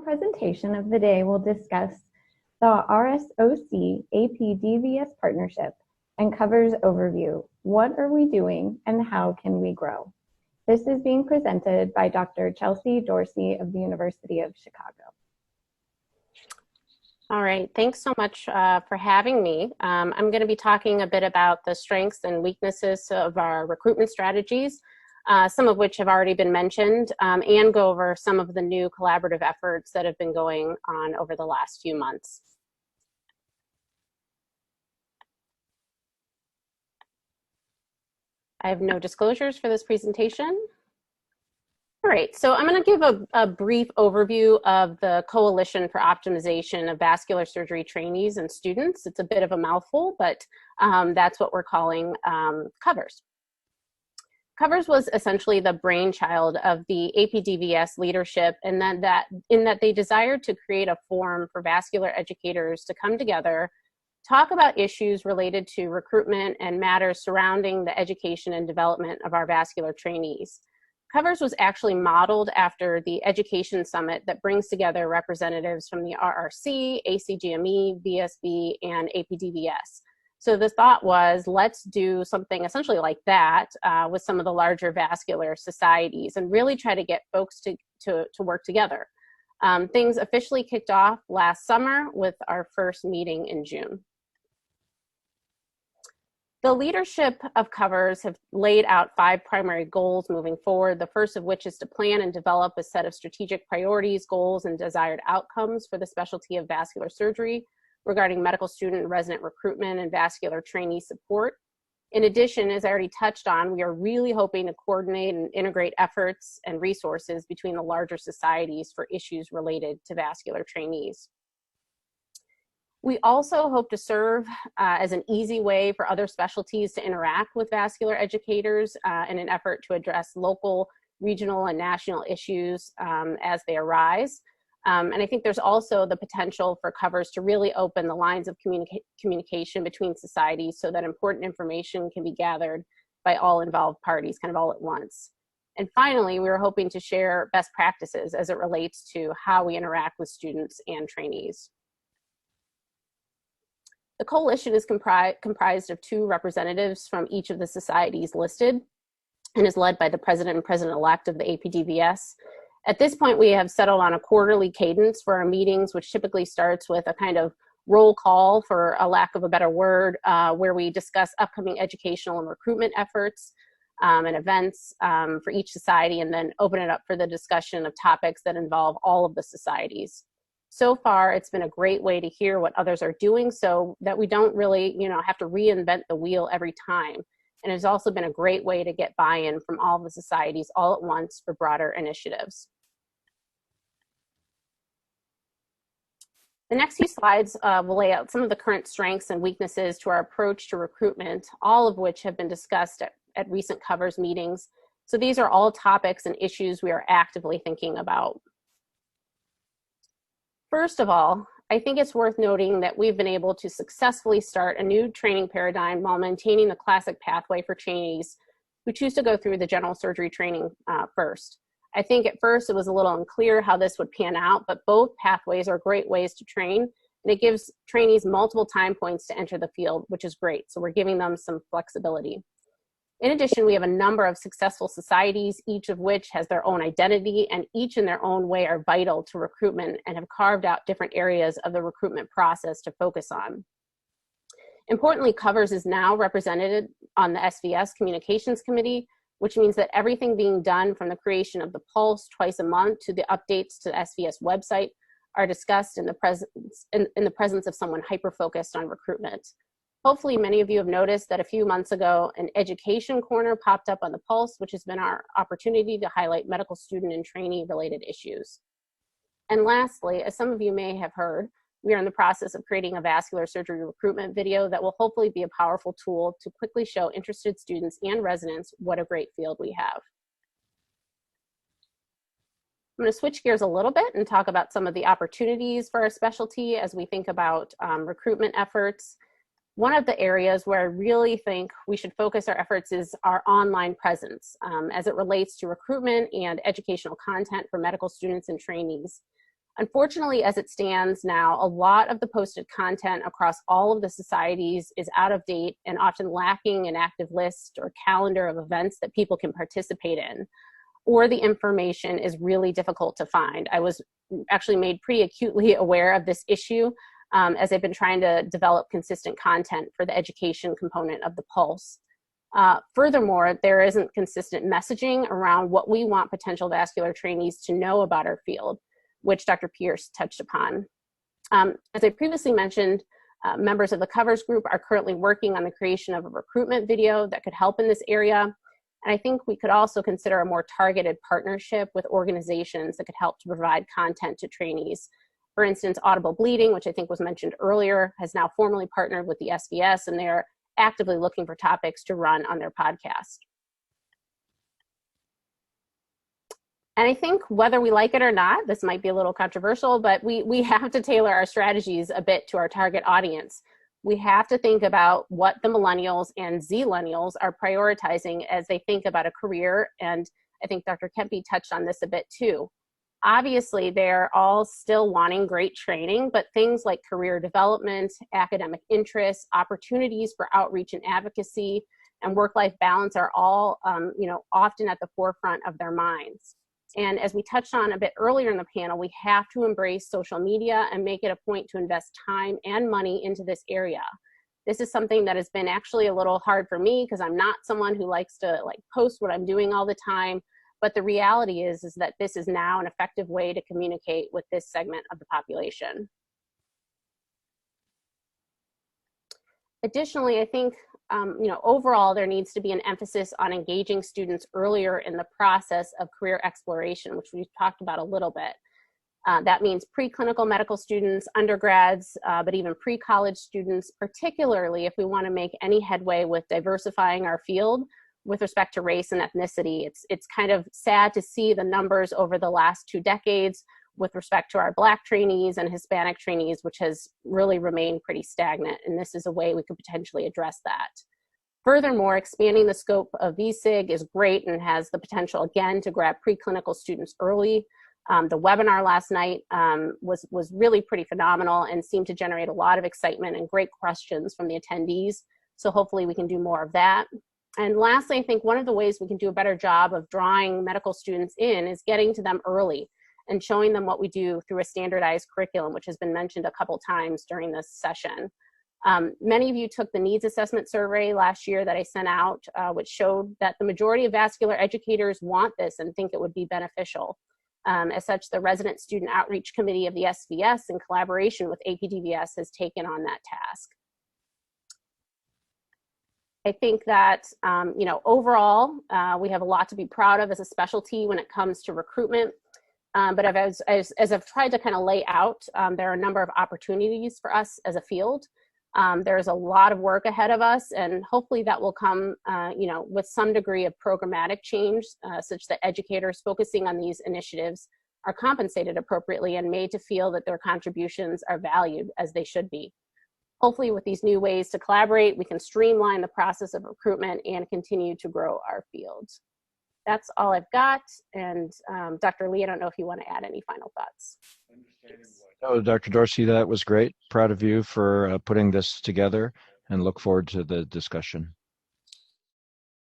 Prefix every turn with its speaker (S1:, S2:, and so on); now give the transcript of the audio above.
S1: presentation of the day will discuss the RSOC APDVS partnership and covers overview. What are we doing and how can we grow? This is being presented by Dr. Chelsea Dorsey of the University of Chicago.
S2: All right, thanks so much for having me. I'm going to be talking a bit about the strengths and weaknesses of our recruitment strategies, some of which have already been mentioned, and go over some of the new collaborative efforts that have been going on over the last few months. I have no disclosures for this presentation. All right, so I'm going to give a brief overview of the Coalition for Optimization of Vascular Surgery Trainees and Students. It's a bit of a mouthful, but that's what we're calling COVERS. COVERS was essentially the brainchild of the APDVS leadership, and in that they desired to create a forum for vascular educators to come together, talk about issues related to recruitment and matters surrounding the education and development of our vascular trainees. COVERS was actually modeled after the Education Summit that brings together representatives from the RRC, ACGME, VSB, and APDVS. So the thought was, let's do something essentially like that with some of the larger vascular societies and really try to get folks to work together. Things officially kicked off last summer with our first meeting in June. The leadership of COVERS have laid out 5 primary goals moving forward, the first of which is to plan and develop a set of strategic priorities, goals, and desired outcomes for the specialty of vascular surgery regarding medical student and resident recruitment and vascular trainee support. In addition, as I already touched on, we are really hoping to coordinate and integrate efforts and resources between the larger societies for issues related to vascular trainees. We also hope to serve as an easy way for other specialties to interact with vascular educators in an effort to address local, regional, and national issues as they arise. And I think there's also the potential for COVERS to really open the lines of communication between societies so that important information can be gathered by all involved parties, kind of all at once. And finally, we were hoping to share best practices as it relates to how we interact with students and trainees. The coalition is comprised of 2 representatives from each of the societies listed and is led by the president and president-elect of the APDVS. At this point, we have settled on a quarterly cadence for our meetings, which typically starts with a kind of roll call, for a lack of a better word, where we discuss upcoming educational and recruitment efforts and events for each society, and then open it up for the discussion of topics that involve all of the societies. So far, it's been a great way to hear what others are doing so that we don't really, have to reinvent the wheel every time. And it's also been a great way to get buy-in from all the societies all at once for broader initiatives. The next few slides will lay out some of the current strengths and weaknesses to our approach to recruitment, all of which have been discussed at recent COVERS meetings. So these are all topics and issues we are actively thinking about. First of all, I think it's worth noting that we've been able to successfully start a new training paradigm while maintaining the classic pathway for trainees who choose to go through the general surgery training first. I think at first it was a little unclear how this would pan out, but both pathways are great ways to train, and it gives trainees multiple time points to enter the field, which is great. So we're giving them some flexibility. In addition, we have a number of successful societies, each of which has their own identity, and each in their own way are vital to recruitment and have carved out different areas of the recruitment process to focus on. Importantly, COVERS is now represented on the SVS Communications Committee, which means that everything being done from the creation of the Pulse twice a month to the updates to the SVS website are discussed in the presence of someone hyper-focused on recruitment. Hopefully, many of you have noticed that a few months ago, an education corner popped up on the Pulse, which has been our opportunity to highlight medical student and trainee related issues. And lastly, as some of you may have heard, we are in the process of creating a vascular surgery recruitment video that will hopefully be a powerful tool to quickly show interested students and residents what a great field we have. I'm going to switch gears a little bit and talk about some of the opportunities for our specialty as we think about recruitment efforts. One of the areas where I really think we should focus our efforts is our online presence as it relates to recruitment and educational content for medical students and trainees. Unfortunately, as it stands now, a lot of the posted content across all of the societies is out of date and often lacking an active list or calendar of events that people can participate in, or the information is really difficult to find. I was actually made pretty acutely aware of this issue as I've been trying to develop consistent content for the education component of the Pulse. Furthermore, there isn't consistent messaging around what we want potential vascular trainees to know about our field, which Dr. Pierce touched upon. As I previously mentioned, members of the Covers group are currently working on the creation of a recruitment video that could help in this area. And I think we could also consider a more targeted partnership with organizations that could help to provide content to trainees. For instance, Audible Bleeding, which I think was mentioned earlier, has now formally partnered with the SVS, and they're actively looking for topics to run on their podcast. And I think whether we like it or not, this might be a little controversial, but we have to tailor our strategies a bit to our target audience. We have to think about what the millennials and Zillennials are prioritizing as they think about a career. And I think Dr. Kempe touched on this a bit too. Obviously, they're all still wanting great training, but things like career development, academic interests, opportunities for outreach and advocacy, and work-life balance are all often at the forefront of their minds. And as we touched on a bit earlier in the panel, we have to embrace social media and make it a point to invest time and money into this area. This is something that has been actually a little hard for me because I'm not someone who likes to post what I'm doing all the time. But the reality is that this is now an effective way to communicate with this segment of the population. Additionally, I think overall there needs to be an emphasis on engaging students earlier in the process of career exploration, which we've talked about a little bit. That means preclinical medical students, undergrads, but even pre-college students, particularly if we want to make any headway with diversifying our field with respect to race and ethnicity. It's kind of sad to see the numbers over the last 2 decades with respect to our Black trainees and Hispanic trainees, which has really remained pretty stagnant. And this is a way we could potentially address that. Furthermore, expanding the scope of VSIG is great and has the potential, again, to grab preclinical students early. The webinar last night was really pretty phenomenal and seemed to generate a lot of excitement and great questions from the attendees. So hopefully we can do more of that. And lastly, I think one of the ways we can do a better job of drawing medical students in is getting to them early and showing them what we do through a standardized curriculum, which has been mentioned a couple times during this session. Many of you took the needs assessment survey last year that I sent out, which showed that the majority of vascular educators want this and think it would be beneficial. As such, the Resident Student Outreach Committee of the SVS, in collaboration with APDVS, has taken on that task. I think that, overall, we have a lot to be proud of as a specialty when it comes to recruitment. But as I've tried to kind of lay out, there are a number of opportunities for us as a field. There's a lot of work ahead of us, and hopefully that will come, with some degree of programmatic change, such that educators focusing on these initiatives are compensated appropriately and made to feel that their contributions are valued as they should be. Hopefully with these new ways to collaborate, we can streamline the process of recruitment and continue to grow our field. That's all I've got. And Dr. Lee, I don't know if you want to add any final thoughts.
S3: Oh, Dr. Dorsey, that was great. Proud of you for putting this together and look forward to the discussion.